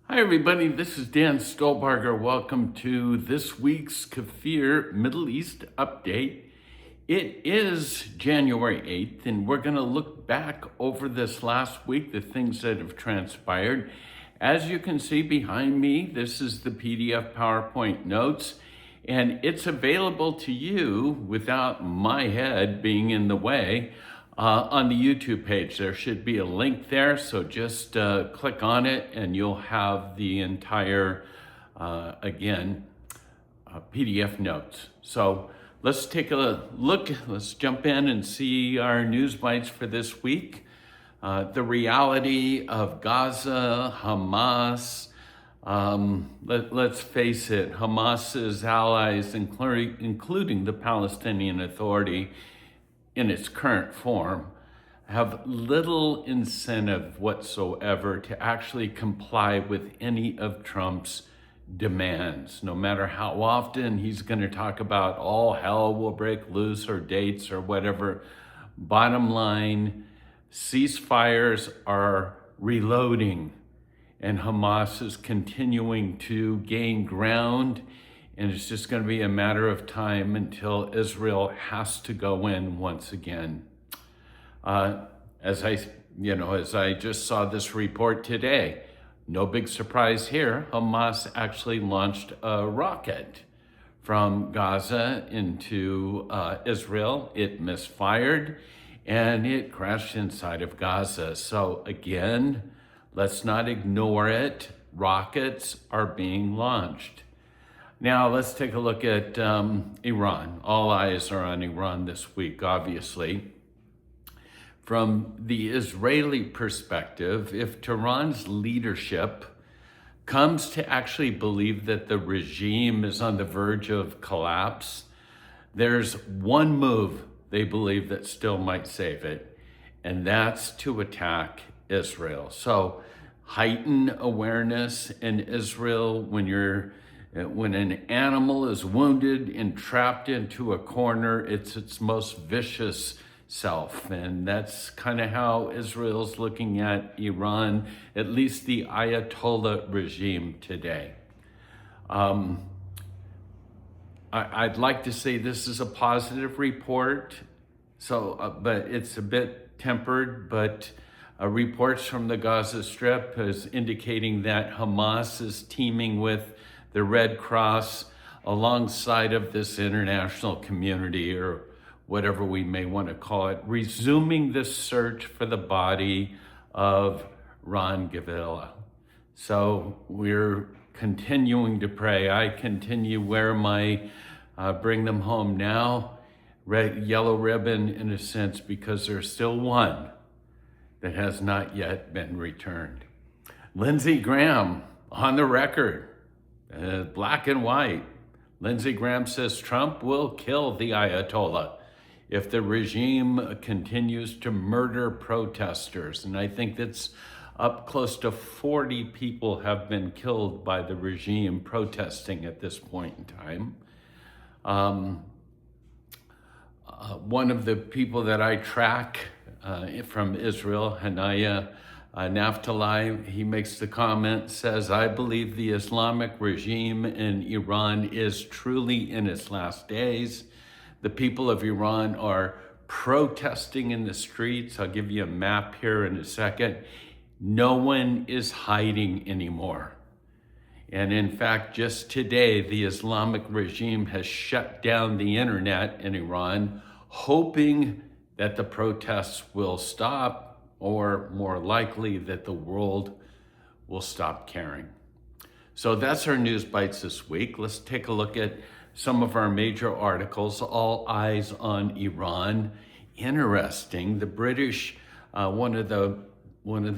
Hi, everybody. This is Dan Stolbarger. Welcome to this week's KFIR Middle East update. It is January 8th, and we're going to look back over this last week, the things that have transpired. As you can see behind me, this is the PDF PowerPoint notes, and it's available to you without my head being in the way. On the YouTube page, there should be a link there, so just click on it and you'll have the entire, PDF notes. So let's take a look, let's jump in and see our news bites for this week. The reality of Gaza, Hamas. Let's face it, Hamas's allies, including the Palestinian Authority, in its current form, have little incentive whatsoever to actually comply with any of Trump's demands. No matter how often he's going to talk about all hell will break loose or dates or whatever, bottom line, ceasefires are reloading and Hamas is continuing to gain ground. And it's just going to be a matter of time until Israel has to go in once again. As I just saw this report today, no big surprise here. Hamas actually launched a rocket from Gaza into Israel. It misfired and it crashed inside of Gaza. So again, let's not ignore it. Rockets are being launched. Now, let's take a look at Iran. All eyes are on Iran this week, obviously. From the Israeli perspective, if Tehran's leadership comes to actually believe that the regime is on the verge of collapse, there's one move they believe that still might save it, and that's to attack Israel. So heighten awareness in Israel when an animal is wounded and trapped into a corner, it's its most vicious self. And that's kind of how Israel's looking at Iran, at least the Ayatollah regime today. I'd like to say this is a positive report, but it's a bit tempered, but reports from the Gaza Strip is indicating that Hamas is teaming with the Red Cross alongside of this international community, or whatever we may want to call it, resuming the search for the body of Ron Gavila. So we're continuing to pray. I continue wear my bring them home now yellow ribbon, in a sense, because there's still one that has not yet been returned. Lindsey Graham on the record. Black and white. Lindsey Graham says Trump will kill the Ayatollah if the regime continues to murder protesters. And I think that's up close to 40 people have been killed by the regime protesting at this point in time. One of the people that I track from Israel, Hanaya Naftali, he makes the comment, says, I believe the Islamic regime in Iran is truly in its last days. The people of Iran are protesting in the streets. I'll give you a map here in a second. No one is hiding anymore. And in fact, just today, the Islamic regime has shut down the internet in Iran, hoping that the protests will stop, or more likely that the world will stop caring. So that's our news bites this week. Let's take a look at some of our major articles. All eyes on Iran. Interesting. The British, one of the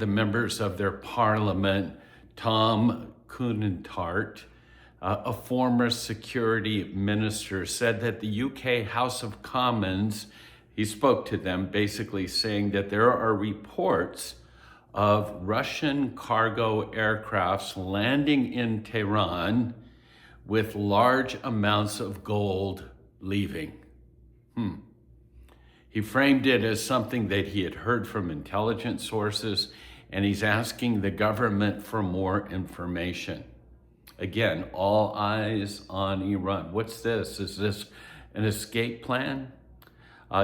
members of their parliament, Tom Kunentart, a former security minister, said that the UK House of Commons, he spoke to them basically saying that there are reports of Russian cargo aircrafts landing in Tehran with large amounts of gold leaving. He framed it as something that he had heard from intelligence sources and he's asking the government for more information. Again, all eyes on Iran. What's this? Is this an escape plan?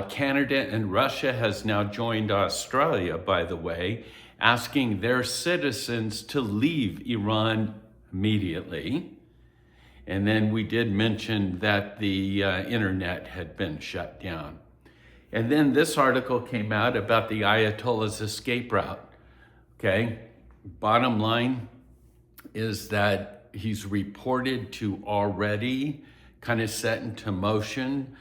Canada and Russia has now joined Australia, by the way, asking their citizens to leave Iran immediately. And then we did mention that the internet had been shut down. And then this article came out about the Ayatollah's escape route. Okay, bottom line is that he's reported to already kind of set into motion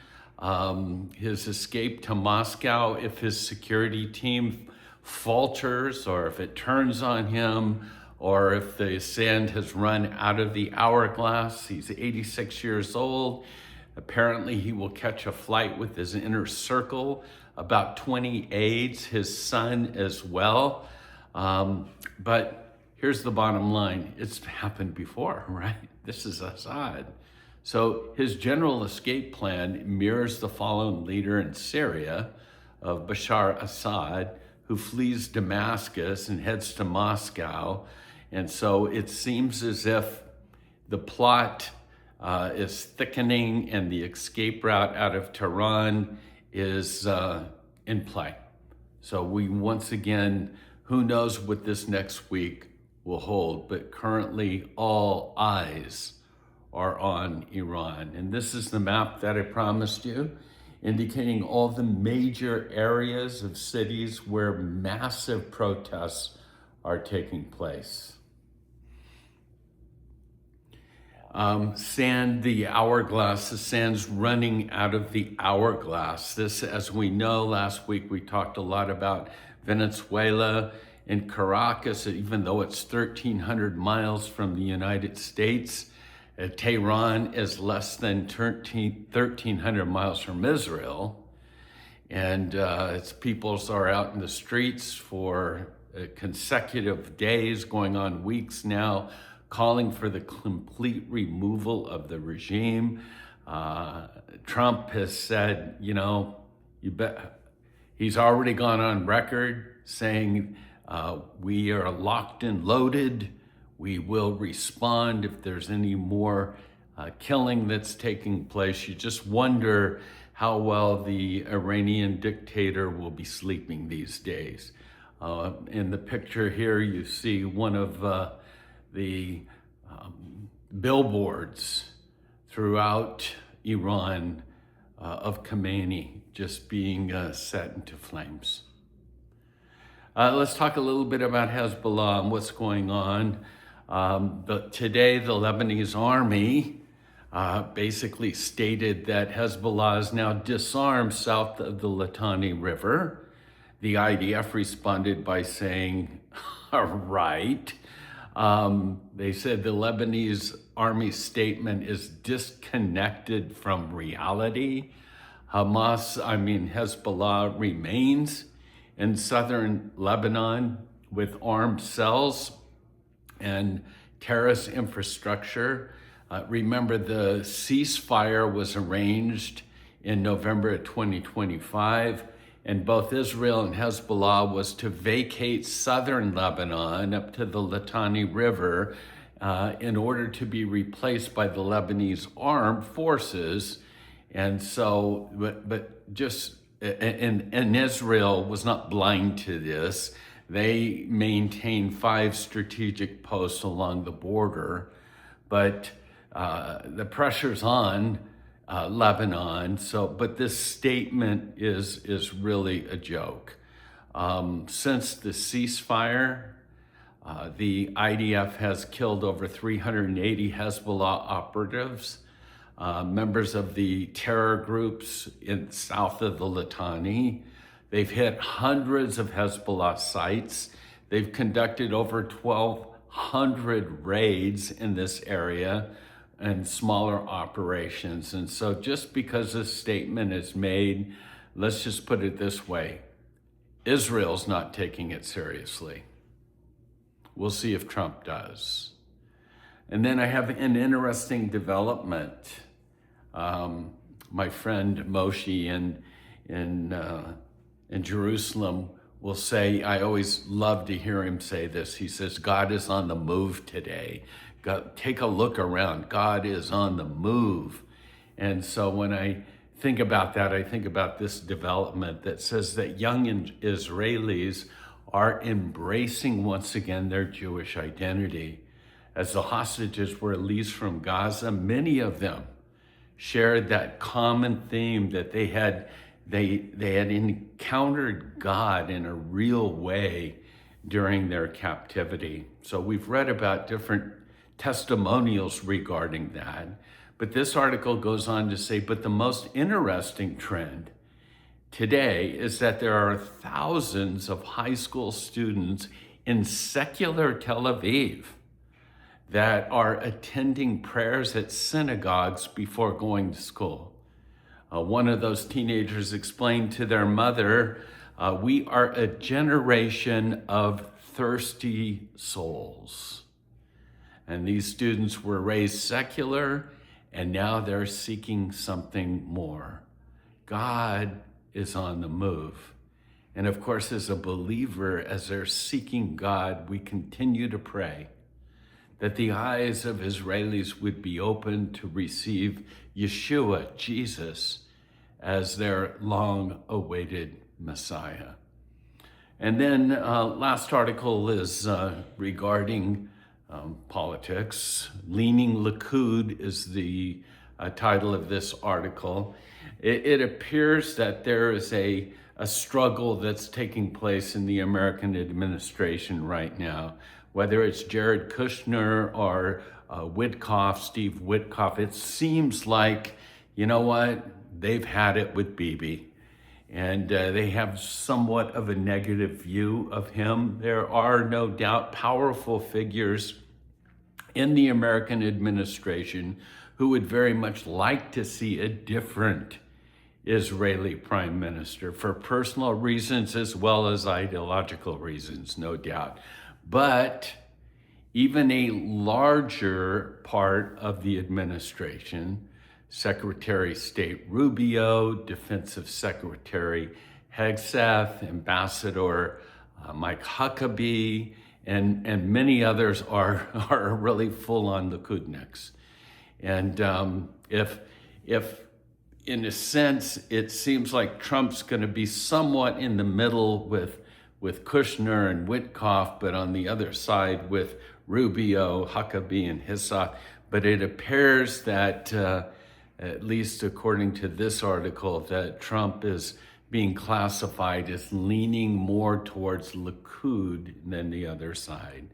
his escape to Moscow if his security team falters, or if it turns on him, or if the sand has run out of the hourglass. He's 86 years old. Apparently he will catch a flight with his inner circle, about 20 aides, his son as well. But here's the bottom line. It's happened before, right? This is Assad. So his general escape plan mirrors the fallen leader in Syria of Bashar Assad, who flees Damascus and heads to Moscow. And so it seems as if the plot is thickening and the escape route out of Tehran is in play. So we once again, who knows what this next week will hold, but currently all eyes are on Iran. And this is the map that I promised you, indicating all the major areas of cities where massive protests are taking place. Sand, the hourglass, the sand's running out of the hourglass. This, as we know, last week we talked a lot about Venezuela and Caracas, even though it's 1,300 miles from the United States. Tehran is less than 1,300 miles from Israel. And its peoples are out in the streets for consecutive days, going on weeks now, calling for the complete removal of the regime. Trump has said, he's already gone on record saying, we are locked and loaded. We will respond if there's any more killing that's taking place. You just wonder how well the Iranian dictator will be sleeping these days. In the picture here, you see one of the billboards throughout Iran of Khamenei just being set into flames. Let's talk a little bit about Hezbollah and what's going on. Today, the Lebanese army basically stated that Hezbollah is now disarmed south of the Litani River. The IDF responded by saying, right. They said the Lebanese army statement is disconnected from reality. Hezbollah remains in southern Lebanon with armed cells and terrorist infrastructure. Remember, the ceasefire was arranged in November of 2025, and both Israel and Hezbollah was to vacate southern Lebanon up to the Litani River in order to be replaced by the Lebanese armed forces. And so, and Israel was not blind to this. They maintain 5 strategic posts along the border, but the pressure's on Lebanon. But this statement is really a joke. Since the ceasefire, the IDF has killed over 380 Hezbollah operatives, members of the terror groups in south of the Litani. They've hit hundreds of Hezbollah sites. They've conducted over 1,200 raids in this area and smaller operations. And so just because this statement is made, let's just put it this way, Israel's not taking it seriously. We'll see if Trump does. And then I have an interesting development. My friend Moshe in Jerusalem will say, I always love to hear him say this. He says, God is on the move today. God, take a look around. God is on the move. And so when I think about that, I think about this development that says that young Israelis are embracing once again their Jewish identity. As the hostages were released from Gaza, many of them shared that common theme that they had encountered God in a real way during their captivity. So we've read about different testimonials regarding that. But this article goes on to say, but the most interesting trend today is that there are thousands of high school students in secular Tel Aviv that are attending prayers at synagogues before going to school. One of those teenagers explained to their mother, we are a generation of thirsty souls. And these students were raised secular, and now they're seeking something more. God is on the move. And of course, as a believer, as they're seeking God, we continue to pray that the eyes of Israelis would be open to receive Yeshua, Jesus, as their long-awaited Messiah. And then last article is regarding politics. Leaning Likud is the title of this article. It appears that there is a struggle that's taking place in the American administration right now, whether it's Jared Kushner or Steve Witkoff. It seems like, you know what, they've had it with Bibi. And they have somewhat of a negative view of him. There are no doubt powerful figures in the American administration who would very much like to see a different Israeli prime minister for personal reasons as well as ideological reasons, no doubt. But even a larger part of the administration, Secretary of State Rubio, Defensive Secretary Hegseth, Ambassador Mike Huckabee, and many others are really full on Likudniks. And if in a sense, it seems like Trump's going to be somewhat in the middle with Kushner and Witkoff, but on the other side with Rubio, Huckabee, and Hegseth. But it appears that, at least according to this article, that Trump is being classified as leaning more towards Likud than the other side.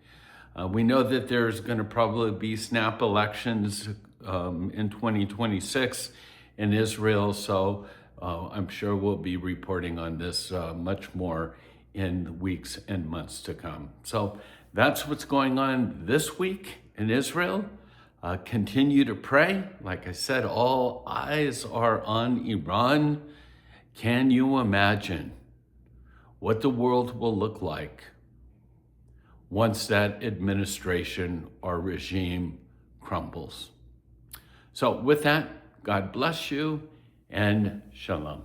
We know that there's going to probably be snap elections in 2026 in Israel, so I'm sure we'll be reporting on this much more in the weeks and months to come. So that's what's going on this week in Israel. Continue to pray. Like I said, all eyes are on Iran. Can you imagine what the world will look like once that administration or regime crumbles? So with that, God bless you and shalom.